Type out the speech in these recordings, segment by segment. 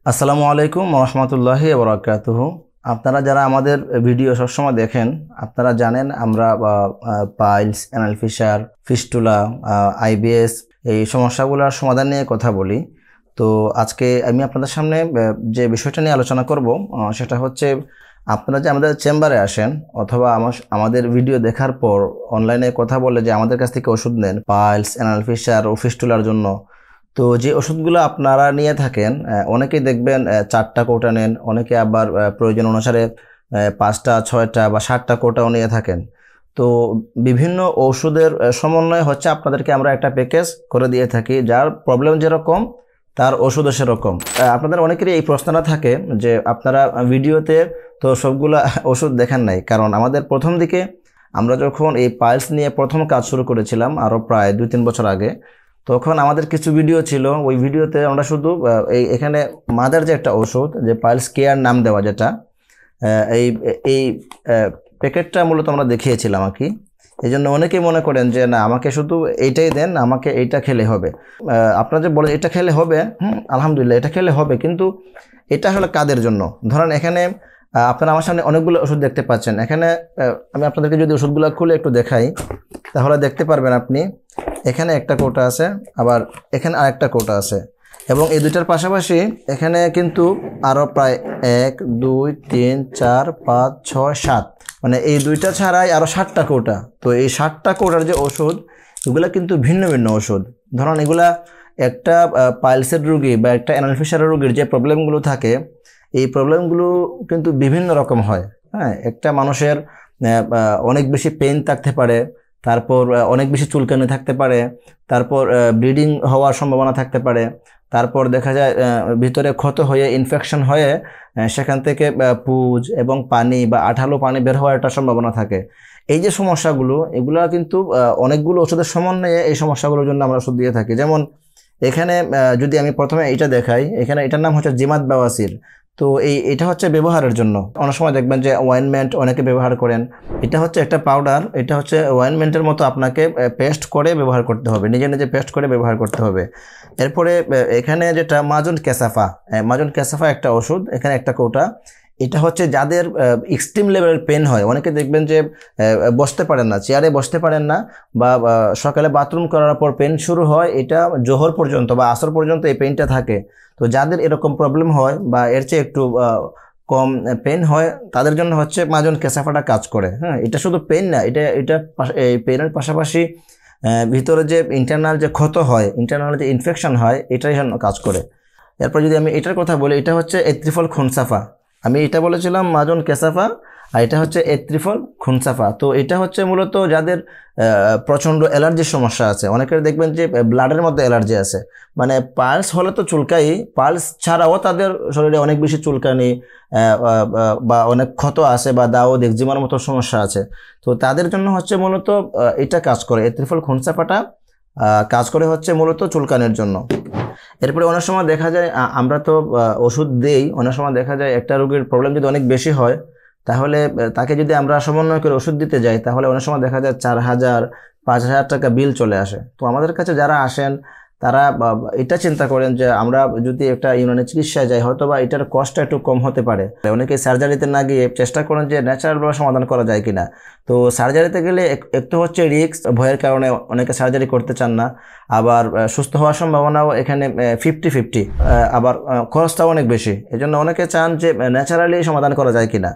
আসসালামু আলাইকুম রহমতুল্লাহি ওবরাকাতুহু। আপনারা যারা আমাদের ভিডিও সবসময় দেখেন আপনারা জানেন আমরা piles, anal fisher, fistula, IBS এই সমস্যাগুলোর সমাধান নিয়ে কথা বলি। তো আজকে আমি আপনাদের সামনে যে বিষয়টা নিয়ে আলোচনা করব সেটা হচ্ছে আপনারা যে আমাদের চেম্বারে আসেন অথবা আমাদের ভিডিও দেখার পর অনলাইনে কথা বলে যে আমাদের কাছ থেকে ওষুধ নেন পাইলস, অ্যানাল ফিশার ও ফিস্টুলার জন্য। তো যে ওষুধগুলো আপনারা নিয়ে থাকেন অনেকেই দেখবেন 4টা কৌটা নেন, অনেকে আবার প্রয়োজন অনুসারে 5টা, 6টা বা 7টা কৌটাও নিয়ে থাকেন। তো বিভিন্ন ওষুধের সমন্বয় হচ্ছে আপনাদেরকে আমরা একটা প্যাকেজ করে দিয়ে থাকি, যার প্রবলেম যেরকম তার ওষুধও সেরকম। আপনাদের অনেকেরই এই প্রশ্নটা থাকে যে আপনারা ভিডিওতে তো সবগুলা ওষুধ দেখেন নাই, কারণ আমাদের প্রথম দিকে আমরা যখন এই পাইলস নিয়ে প্রথম কাজ শুরু করেছিলাম আরও প্রায় 2-3 বছর আগে, তখন আমাদের কিছু ভিডিও ছিল। ওই ভিডিওতে আমরা শুধু এখানে মাদার যে একটা ওষুধ যে পাইলস কেয়ার নাম দেওয়া, যেটা এই এই প্যাকেটটা মূলত আমরা দেখিয়েছিলাম আর কি। এই জন্য অনেকেই মনে করেন যে না আমাকে শুধু এইটাই দেন, আমাকে এইটা খেলে হবে। আপনারা যে বলেন এটা খেলে হবে, আলহামদুলিল্লাহ এটা খেলে হবে, কিন্তু এটা আসলে কাদের জন্য? ধরেন এখানে আপনারা আমার সামনে অনেকগুলো ওষুধ দেখতে পাচ্ছেন। এখানে আমি আপনাদেরকে যদি ওষুধগুলো খুলে একটু দেখাই তাহলে দেখতে পারবেন আপনি এখানে একটা কৌটা আছে, আবার এখানে আরেকটা কৌটা আছে, এবং এই দুইটার পাশাপাশি এখানে কিন্তু আরও প্রায় 1, 2, 3, 4, 5, 6, 7 মানে এই দুইটা ছাড়াই আরও 7টা কৌটা। তো এই 7টা কৌটার যে ওষুধ এগুলা কিন্তু ভিন্ন ভিন্ন ওষুধ। ধরুন এগুলা একটা পাইলসের রোগী বা একটা অ্যানাল ফিশারের রোগীর যে প্রবলেমগুলো থাকে এই প্রবলেমগুলো কিন্তু বিভিন্ন রকম হয়। হ্যাঁ, একটা মানুষের অনেক বেশি পেইন থাকতে পারে, তারপর অনেক বেশি চুলকানি থাকতে পারে, তারপর ব্লিডিং হওয়ার সম্ভাবনা থাকতে পারে, তারপর দেখা যায় ভিতরে ক্ষত হয়ে ইনফেকশন হয়ে সেখান থেকে পুজ এবং পানি বা আঠালো পানি বের হওয়ার একটা সম্ভাবনা থাকে। এই যে সমস্যাগুলো এগুলো কিন্তু অনেকগুলো ওষুধের সমন্বয়ে এই সমস্যাগুলোর জন্য আমরা ওষুধ দিয়ে থাকি। যেমন এখানে যদি আমি প্রথমে এটা দেখাই, এখানে এটার নাম হচ্ছে জিমাত বাওয়াসির। তো এটা হচ্ছে ব্যবহারের জন্য। অনেক সময় দেখবেন যে ওয়াইনমেন্ট অনেকে ব্যবহার করেন। এটা হচ্ছে একটা পাউডার, এটা হচ্ছে ওয়াইনমেন্টের মতো আপনাকে পেস্ট করে ব্যবহার করতে হবে, নিজে নিজে পেস্ট করে ব্যবহার করতে হবে। এরপরে এখানে যেটা মাজন ক্যাসাফা, মাজন ক্যাসাফা একটা ওষুধ, এখানে একটা কৌটা। এটা হচ্ছে যাদের এক্সট্রিম লেভেলের পেন হয়, অনেকে দেখবেন যে বসতে পারেন না, চেয়ারে বসতে পারেন না, বা সকালে বাথরুম করার পর পেন শুরু হয়, এটা জোহর পর্যন্ত বা আসর পর্যন্ত এই পেনটা থাকে। তো যাদের এরকম প্রবলেম হয় বা এর চেয়ে একটু কম পেন হয় তাদের জন্য হচ্ছে মাজন ক্যাসাফাটা কাজ করে। হ্যাঁ, এটা শুধু পেন না, এটা এই পেনের পাশাপাশি ভিতরে যে ইন্টারনাল যে ক্ষত হয়, ইন্টারনাল যে ইনফেকশন হয়, এটাই জন্য কাজ করে। এরপর যদি আমি এটার কথা বলি, এটা হচ্ছে এত্রিফল খুনসাফা। আমি এটা বলেছিলাম মাজন ক্যাসাফা, আর এটা হচ্ছে এত্রিফল খুনসাফা। তো এটা হচ্ছে মূলত যাদের প্রচণ্ড অ্যালার্জির সমস্যা আছে, অনেকের দেখবেন যে ব্লাডের মধ্যে অ্যালার্জি আছে, মানে পালস হলে তো চুলকাই, পালস ছাড়াও তাদের শরীরে অনেক বেশি চুলকানি বা অনেক ক্ষত আছে বা দাউদ, এক্সিমার মতো সমস্যা আছে। তো তাদের জন্য হচ্ছে মূলত এটা কাজ করে, এত্রিফল খুনসাফাটা কাজ করে হচ্ছে মূলত চুলকানির জন্য। এরপরে অনেক সময় দেখা যায় আমরা তো ওষুধ দেই, অনেক সময় দেখা যায় একটা রোগীর প্রবলেম যদি অনেক বেশি হয় তাহলে তাকে যদি আমরা সমন্বয় করে ওষুধ দিতে যাই তাহলে অনেক সময় দেখা যায় 4,000, 5,000 টাকা বিল চলে আসে। তো আমাদের কাছে যারা আসেন তারা এটা চিন্তা করেন যে আমরা যদি একটা ইউনানি চিকিৎসায় যাই হয়তো বা এটার কস্টটা একটু কম হতে পারে। অনেকে সার্জারিতে না গিয়ে চেষ্টা করেন যে ন্যাচারালভাবে সমাধান করা যায় কিনা। তো সার্জারিতে গেলে একটু হচ্ছে রিস্ক, ভয়ের কারণে অনেকে সার্জারি করতে চান না, আবার সুস্থ হওয়ার সম্ভাবনাও এখানে 50-50, আবার খরচটাও অনেক বেশি। এজন্য অনেকে চান যে ন্যাচারালি সমাধান করা যায় কিনা।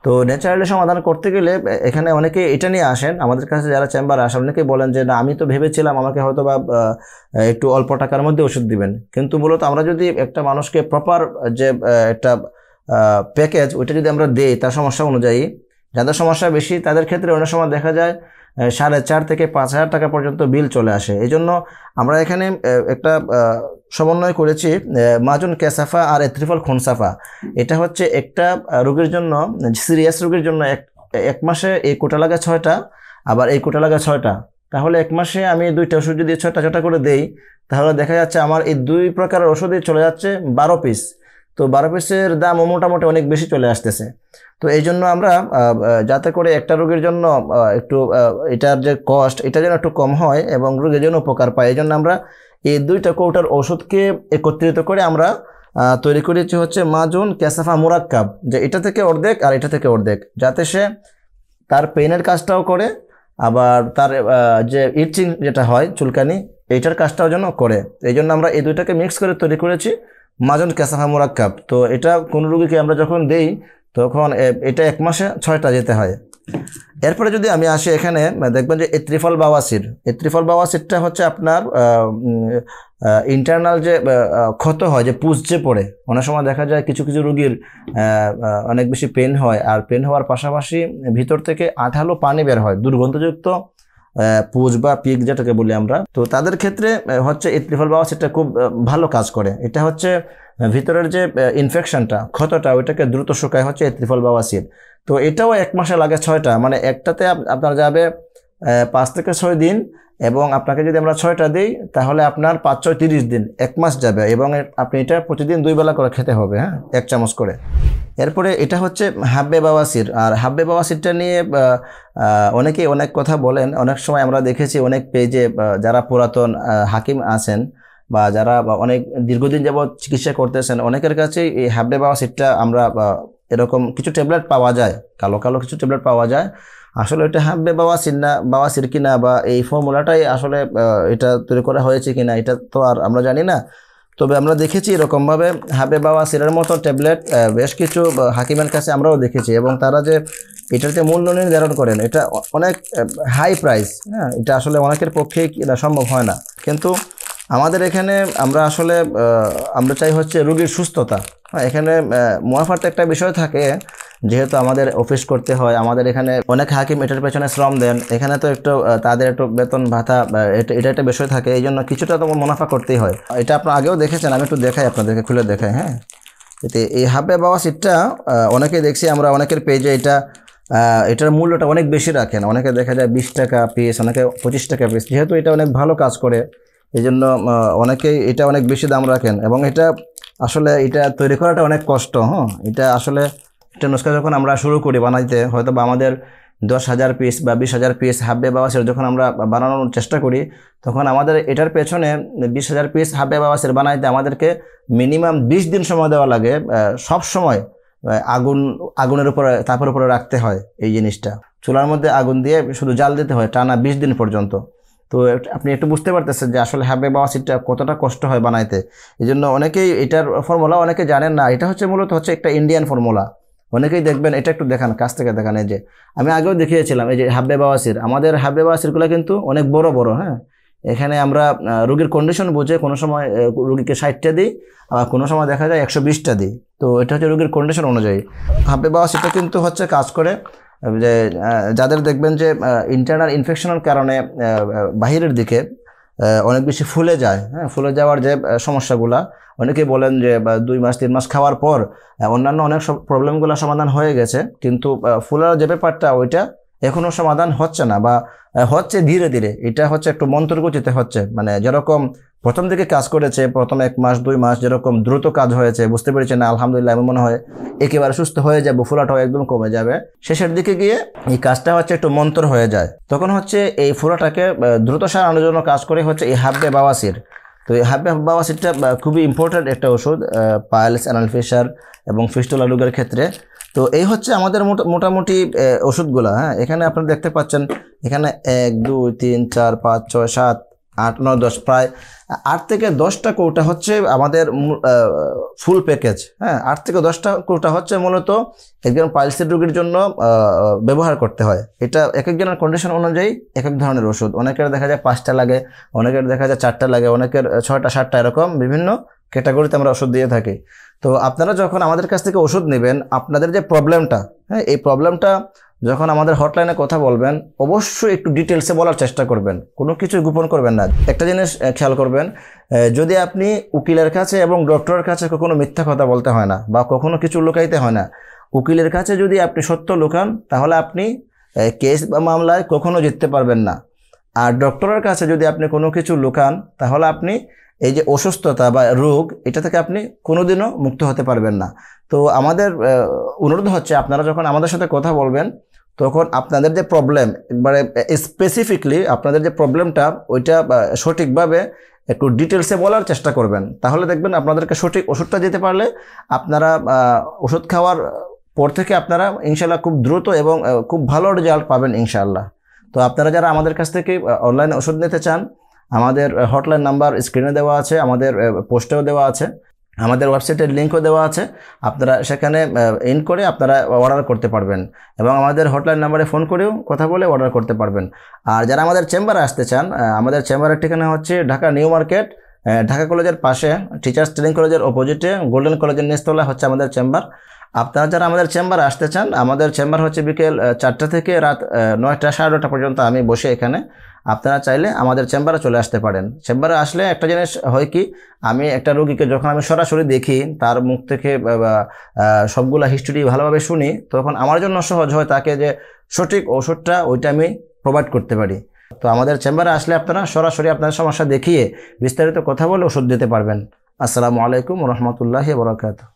তো ন্যাচারালি সমাধান করতে গেলে এখানে অনেকে এটা নিয়ে আসেন আমাদের কাছে, যারা চেম্বারে আসেন অনেকে বলেন যে না আমি তো ভেবেছিলাম আমাকে হয়তো বা একটু অল্প টাকার মধ্যে ওষুধ দিবেন, কিন্তু মূলত আমরা যদি একটা মানুষকে প্রপার যে একটা প্যাকেজ ওইটা যদি আমরা দিই তার সমস্যা অনুযায়ী, যাদের সমস্যা বেশি তাদের ক্ষেত্রে অনেক সময় দেখা যায় 4,500 থেকে 5,000 টাকা পর্যন্ত বিল চলে আসে। এই জন্য আমরা এখানে একটা সমন্বয় করেছি মাজন ক্যাসাফা আর এত্রিফল খুনসাফা। এটা হচ্ছে একটা রোগীর জন্য, সিরিয়াস রোগীর জন্য এক মাসে এই কোটা লাগা 6টা, আবার এই কোটা লাগা 6টা। তাহলে এক মাসে আমি 2টা ওষুধ যদি 6টা করে দেই তাহলে দেখা যাচ্ছে আমার এই 2 প্রকারের ওষুধই চলে যাচ্ছে 12 পিস। তো 12 পিসের দাম মোটামুটি অনেক বেশি চলে আসতেছে। তো এই জন্য আমরা যাতে করে একটা রোগীর জন্য একটু এটার যে কস্ট এটা যেন একটু কম হয় এবং রোগীর জন্য উপকার পায়, এই জন্য আমরা এই 2টা কৌটার ওষুধকে একত্রিত করে আমরা তৈরি করেছি হচ্ছে মাজুন ক্যাসাফা মুরাক্কাব, যে এটা থেকে অর্ধেক আর এটা থেকে অর্ধেক, যাতে সে তার পেনের কাজটাও করে, আবার তার যে ইচিং যেটা হয় চুলকানি, এইটার কাজটাও যেন করে। এই জন্য আমরা এই দুইটাকে মিক্স করে তৈরি করেছি মাজুন ক্যাসাফা মুরাক্কাব। তো এটা কোন রোগীকে আমরা যখন দেই তখন এটা 1 মাসে 6টা যেতে হয়। এরপরে যদি আমি আসি এখানে, দেখবেন যে এত্রিফল বাওয়াসির। এত্রিফল বাওয়াসিরটা হচ্ছে আপনার ইন্টারনাল যে ক্ষত হয়, যে পুজ যে পড়ে, অনেক সময় দেখা যায় কিছু কিছু রোগীর অনেক বেশি পেন হয়, আর পেন হওয়ার পাশাপাশি ভিতর থেকে আঠালো পানি বের হয়, দুর্গন্ধযুক্ত পুজ বা পিক যেটাকে বলি আমরা। তো তাদের ক্ষেত্রে হচ্ছে এত্রিফল বাওয়াসিরটা খুব ভালো কাজ করে। এটা হচ্ছে ভিতরের যে ইনফেকশনটা, ক্ষতটা, ওইটাকে দ্রুত শুকায় হচ্ছে এত্রিফল বাওয়াসির। তো এটাও 1 মাসে লাগে 6টা, মানে একটাতে আপনার যাবে 5 থেকে 6 দিন, এবং আপনাকে যদি আমরা 6টা দিই তাহলে আপনার 5-6 30 দিন, 1 মাস যাবে, এবং আপনি এটা প্রতিদিন 2 বেলা করে খেতে হবে, হ্যাঁ, 1 চামচ করে। এরপরে এটা হচ্ছে হাব্বে বাওয়াসির। আর হাব্বে বাওয়াসিরটা নিয়ে অনেকেই অনেক কথা বলেন। অনেক সময় আমরা দেখেছি অনেক পেজে যারা পুরাতন হাকিম আছেন বা যারা অনেক দীর্ঘদিন যাবৎ চিকিৎসা করতেছেন, অনেকের কাছে এই হাব্বে বাওয়াসিরটা আমরা এরকম কিছু ট্যাবলেট পাওয়া যায়, কালো কালো কিছু ট্যাবলেট পাওয়া যায়। আসলে এটা হাব্বে বাওয়াসির না, বাওয়াসির কিনা, বা এই ফর্মুলাটাই আসলে এটা তৈরি করা হয়েছে কিনা, এটা তো আর আমরা জানি না। তবে আমরা দেখেছি এরকমভাবে হাব্বে বাওয়াসিরের মতো ট্যাবলেট বেশ কিছু হাকিমের কাছে আমরাও দেখেছি, এবং তারা যে এটাতে মূল্য নির্ধারণ করেন এটা অনেক হাই প্রাইস। হ্যাঁ, এটা আসলে অনেকের পক্ষেই এটা সম্ভব হয় না। কিন্তু আমাদের এখানে আমরা আসলে আমরা চাই হচ্ছে রোগীর সুস্থতা। এখানে মুনাফার একটা বিষয় থাকে, যেহেতু আমাদের অফিস করতে হয়, আমাদের এখানে অনেক হাকিম এটার পেছনে শ্রম দেন, এখানে তো একটু তাদের একটু বেতন ভাতা এটা একটা বিষয় থাকে, এই জন্য কিছুটা তো মুনাফা করতেই হয়। এটা আপনারা আগেও দেখেছেন, আমি একটু দেখাই, আপনাদেরকে খুলে দেখাই। হ্যাঁ, এই হাব্বে বাওয়াসিরটা অনেকেই দেখছি আমরা, অনেকের পেজে এটার মূল্যটা অনেক বেশি রাখেন। অনেকে দেখা যায় 20 টাকা পিস, অনেকে 25 টাকা পিস। যেহেতু এটা অনেক ভালো কাজ করে, এই জন্য অনেকেই এটা অনেক বেশি দাম রাখেন, এবং এটা আসলে এটা তৈরি করাটা অনেক কষ্ট। হ্যাঁ, এটা আসলে একটা নুস্খা যখন আমরা শুরু করি বানাইতে, হয়তো বা আমাদের 10,000 পিস বা 20,000 পিস হাব্বে বাওয়াসির যখন আমরা বানানোর চেষ্টা করি, তখন আমাদের এটার পেছনে 20,000 পিস হাব্বে বাওয়াসির বানাইতে আমাদেরকে মিনিমাম 20 দিন সময় দেওয়া লাগে। সব সময় আগুনের উপরে, তাপের উপরে রাখতে হয় এই জিনিসটা, চুলার মধ্যে আগুন দিয়ে শুধু জাল দিতে হয় টানা 20 দিন পর্যন্ত। তো আপনি একটু বুঝতে পারতেছেন যে আসলে হাব্বে বাওয়াসিরটা কতটা কষ্ট হয় বানাইতে। এই জন্য অনেকেই এটার ফর্মুলা অনেকে জানেন না। এটা হচ্ছে মূলত হচ্ছে একটা ইন্ডিয়ান ফর্মুলা। অনেকেই দেখবেন, এটা একটু দেখান, কাছ থেকে দেখান। এই যে আমি আগেও দেখিয়েছিলাম, এই যে হাব্বে বাওয়াসির, আমাদের হাব্বে বাওয়াসিরগুলো কিন্তু অনেক বড় বড়। হ্যাঁ, এখানে আমরা রোগীর কন্ডিশন বুঝে কোনো সময় রোগীকে 60টা দিই, আবার কোনো সময় দেখা যায় 120টা দিই। তো এটা হচ্ছে রোগীর কন্ডিশন অনুযায়ী। হাব্বে বাওয়াসিরটা কিন্তু হচ্ছে কাজ করে যে যাদের দেখবেন যে ইন্টারনাল ইনফেকশনের কারণে বাহিরের দিকে অনেক বেশি ফুলে যায়। হ্যাঁ, ফুলে যাওয়ার যে সমস্যাগুলা, অনেকেই বলেন যে 2 মাস 3 মাস খাওয়ার পর অন্যান্য অনেক প্রবলেমগুলো সমাধান হয়ে গেছে, কিন্তু ফুলার যে ব্যাপারটা ওইটা এখনও সমাধান হচ্ছে না, বা হচ্ছে ধীরে ধীরে। এটা হচ্ছে একটু মন্ত্রগতিতে হচ্ছে, মানে যেরকম প্রথম দিকে কাজ করেছে, প্রথম 1 মাস 2 মাস যেরকম দ্রুত কাজ হয়েছে, বুঝতে পেরেছে না আলহামদুলিল্লাহ, আমি মনে হয় একেবারে সুস্থ হয়ে যাবে, ফোলাটাও একদম কমে যাবে। শেষের দিকে গিয়ে এই কাজটা হচ্ছে একটু মন্ত্র হয়ে যায়, তখন হচ্ছে এই ফোলাটাকে দ্রুত সারানোর জন্য কাজ করে হচ্ছে এই হাব্বে বাওয়াসির। তো এই হাব্বে বাওয়াসিরটা খুবই ইম্পর্ট্যান্ট একটা ওষুধ পাইলস, অ্যানাল ফিশার এবং ফিস্টুলা রোগের ক্ষেত্রে। তো এই হচ্ছে আমাদের মোটামুটি ওষুধগুলো। হ্যাঁ, এখানে আপনারা দেখতে পাচ্ছেন, এখানে 1 2 3 4 5 6 7 8 9 10, প্রায় 8 থেকে 10টা কৌটা হচ্ছে আমাদের ফুল প্যাকেজ। হ্যাঁ, 8 থেকে 10টা কৌটা হচ্ছে মূলত একজন পাইলসের রোগীর জন্য ব্যবহার করতে হয়। এটা এক একজনের কন্ডিশন অনুযায়ী এক এক ধরনের ওষুধ। অনেকের দেখা যায় 5টা লাগে, অনেকের দেখা যায় 4টা লাগে, অনেকের 6টা 7টা, এরকম বিভিন্ন ক্যাটাগরিতে আমরা ওষুধ দিয়ে থাকি। তো আপনারা যখন আমাদের কাছ থেকে ওষুধ নেবেন, আপনাদের যে প্রবলেমটা, হ্যাঁ, এই প্রবলেমটা যখন আমাদের হটলাইনে কথা বলবেন, অবশ্যই একটু ডিটেলসে বলার চেষ্টা করবেন, কোনো কিছু গোপন করবেন না। একটা জিনিস খেয়াল করবেন, যদি আপনি উকিলের কাছে এবং ডক্টরের কাছে কখনো মিথ্যা কথা বলতে হয় না, বা কখনো কিছু লুকাইতে হয় না। উকিলের কাছে যদি আপনি সত্য লুকান, তাহলে আপনি কেস বা মামলায় কখনো জিততে পারবেন না। আর ডক্টরের কাছে যদি আপনি কোনো কিছু লুকান, তাহলে আপনি এই যে অসুস্থতা বা রোগ, এটা থেকে আপনি কোনোদিনও মুক্ত হতে পারবেন না। তো আমাদের অনুরোধ হচ্ছে, আপনারা যখন আমাদের সাথে কথা বলবেন, তখন আপনাদের যে প্রবলেম, একবারে স্পেসিফিকলি আপনাদের যে প্রবলেমটা, ওইটা সঠিকভাবে একটু ডিটেলসে বলার চেষ্টা করবেন, তাহলে দেখবেন আপনাদেরকে সঠিক ওষুধটা দিতে পারলে আপনারা ওষুধ খাওয়ার পর থেকে আপনারা ইনশাল্লাহ খুব দ্রুত এবং খুব ভালো রেজাল্ট পাবেন ইনশাআল্লাহ। তো আপনারা যারা আমাদের কাছ থেকে অনলাইনে ওষুধ নিতে চান, আমাদের হটলাইন নাম্বার স্ক্রিনে দেওয়া আছে, আমাদের পোস্টেও দেওয়া আছে, আমাদের ওয়েবসাইটের লিঙ্কও দেওয়া আছে। আপনারা সেখানে ইন করে আপনারা অর্ডার করতে পারবেন এবং আমাদের হটলাইন নাম্বারে ফোন করেও কথা বলে অর্ডার করতে পারবেন। আর যারা আমাদের চেম্বারে আসতে চান, আমাদের চেম্বারের ঠিকানা হচ্ছে ঢাকা নিউ মার্কেট, ঢাকা কলেজের পাশে, টিচার্স ট্রেনিং কলেজের অপোজিটে, গোল্ডেন কলেজের নিচতলা হচ্ছে আমাদের চেম্বার। আপনারা যারা আমাদের চেম্বারে আসতে চান, আমাদের চেম্বার হচ্ছে বিকেল 4টা থেকে রাত 9টা 9:30 পর্যন্ত আমি বসে এখানে। আপনারা চাইলে আমাদের চেম্বারে চলে আসতে পারেন। চেম্বারে আসলে একটা জিনিস হয় কি, আমি একটা রোগীকে যখন আমি সরাসরি দেখি, তার মুখ থেকে সবগুলা হিস্ট্রি ভালোভাবে শুনি, তখন আমার জন্য সহজ হয় তাকে যে সঠিক ওষুধটা ওইটা আমি প্রোভাইড করতে পারি। তো আমাদের চেম্বারে আসলে আপনারা সরাসরি আপনার সমস্যা দেখিয়ে বিস্তারিত কথা বলে ওষুধ দিতে পারবেন। আসসালামু আলাইকুম ওয়া রাহমাতুল্লাহি ওয়া বারাকাতুহু।